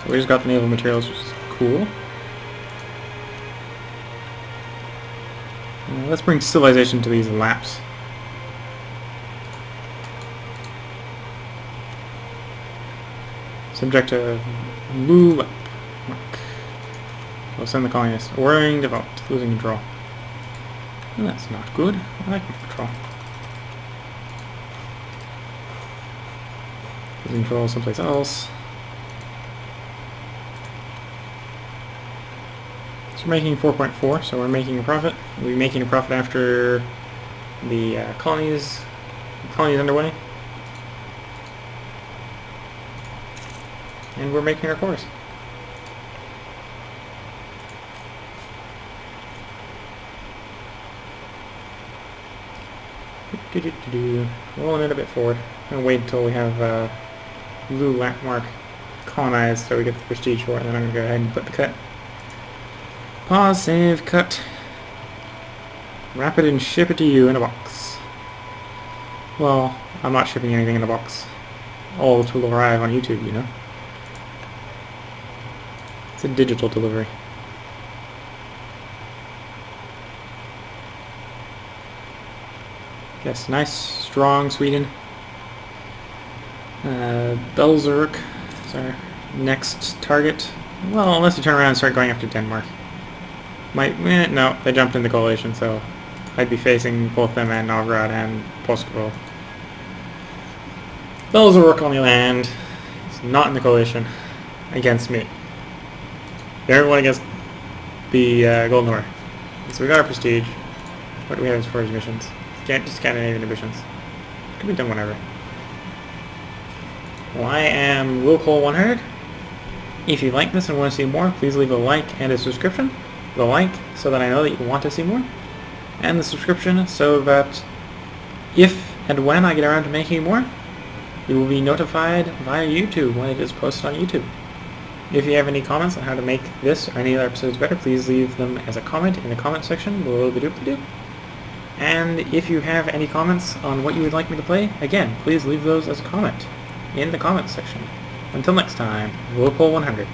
S1: so we just got the naval materials, which is cool. Let's bring civilization to these laps. Subject to move up. We'll send the colonists. Worrying, developed, losing control. Well, that's not good. I like my control. Control someplace else. So we're making 4.4, so we're making a profit. We'll be making a profit after the colonies underway. And we're making our course. Rolling it a bit forward. And wait until we have blue landmark colonized so we get the prestige for it, and then I'm going to go ahead and put the cut. Pause, save, cut. Wrap it and ship it to you in a box. Well, I'm not shipping anything in a box. All will arrive on YouTube, you know. It's a digital delivery. Yes, nice, strong Sweden. Belzerk is our next target. Well, unless you turn around and start going after Denmark. No, they jumped in the coalition, so I'd be facing both them and Novgorod and Polskovo. Belzerk, on the other hand, is not in the coalition against me. They're one against the Golden Horde. So we got our prestige. What do we have as far as missions? Just Scandinavian missions. Could be done whenever. Well, I am Willcol100. If you like this and want to see more, please leave a like and a subscription. The like so that I know that you want to see more, and the subscription so that if and when I get around to making more, you will be notified via YouTube when it is posted on YouTube. If you have any comments on how to make this or any other episodes better, please leave them as a comment in the comment section below the doop-de-doo. And if you have any comments on what you would like me to play, again, please leave those as a comment in the comments section. Until next time, Willcol100.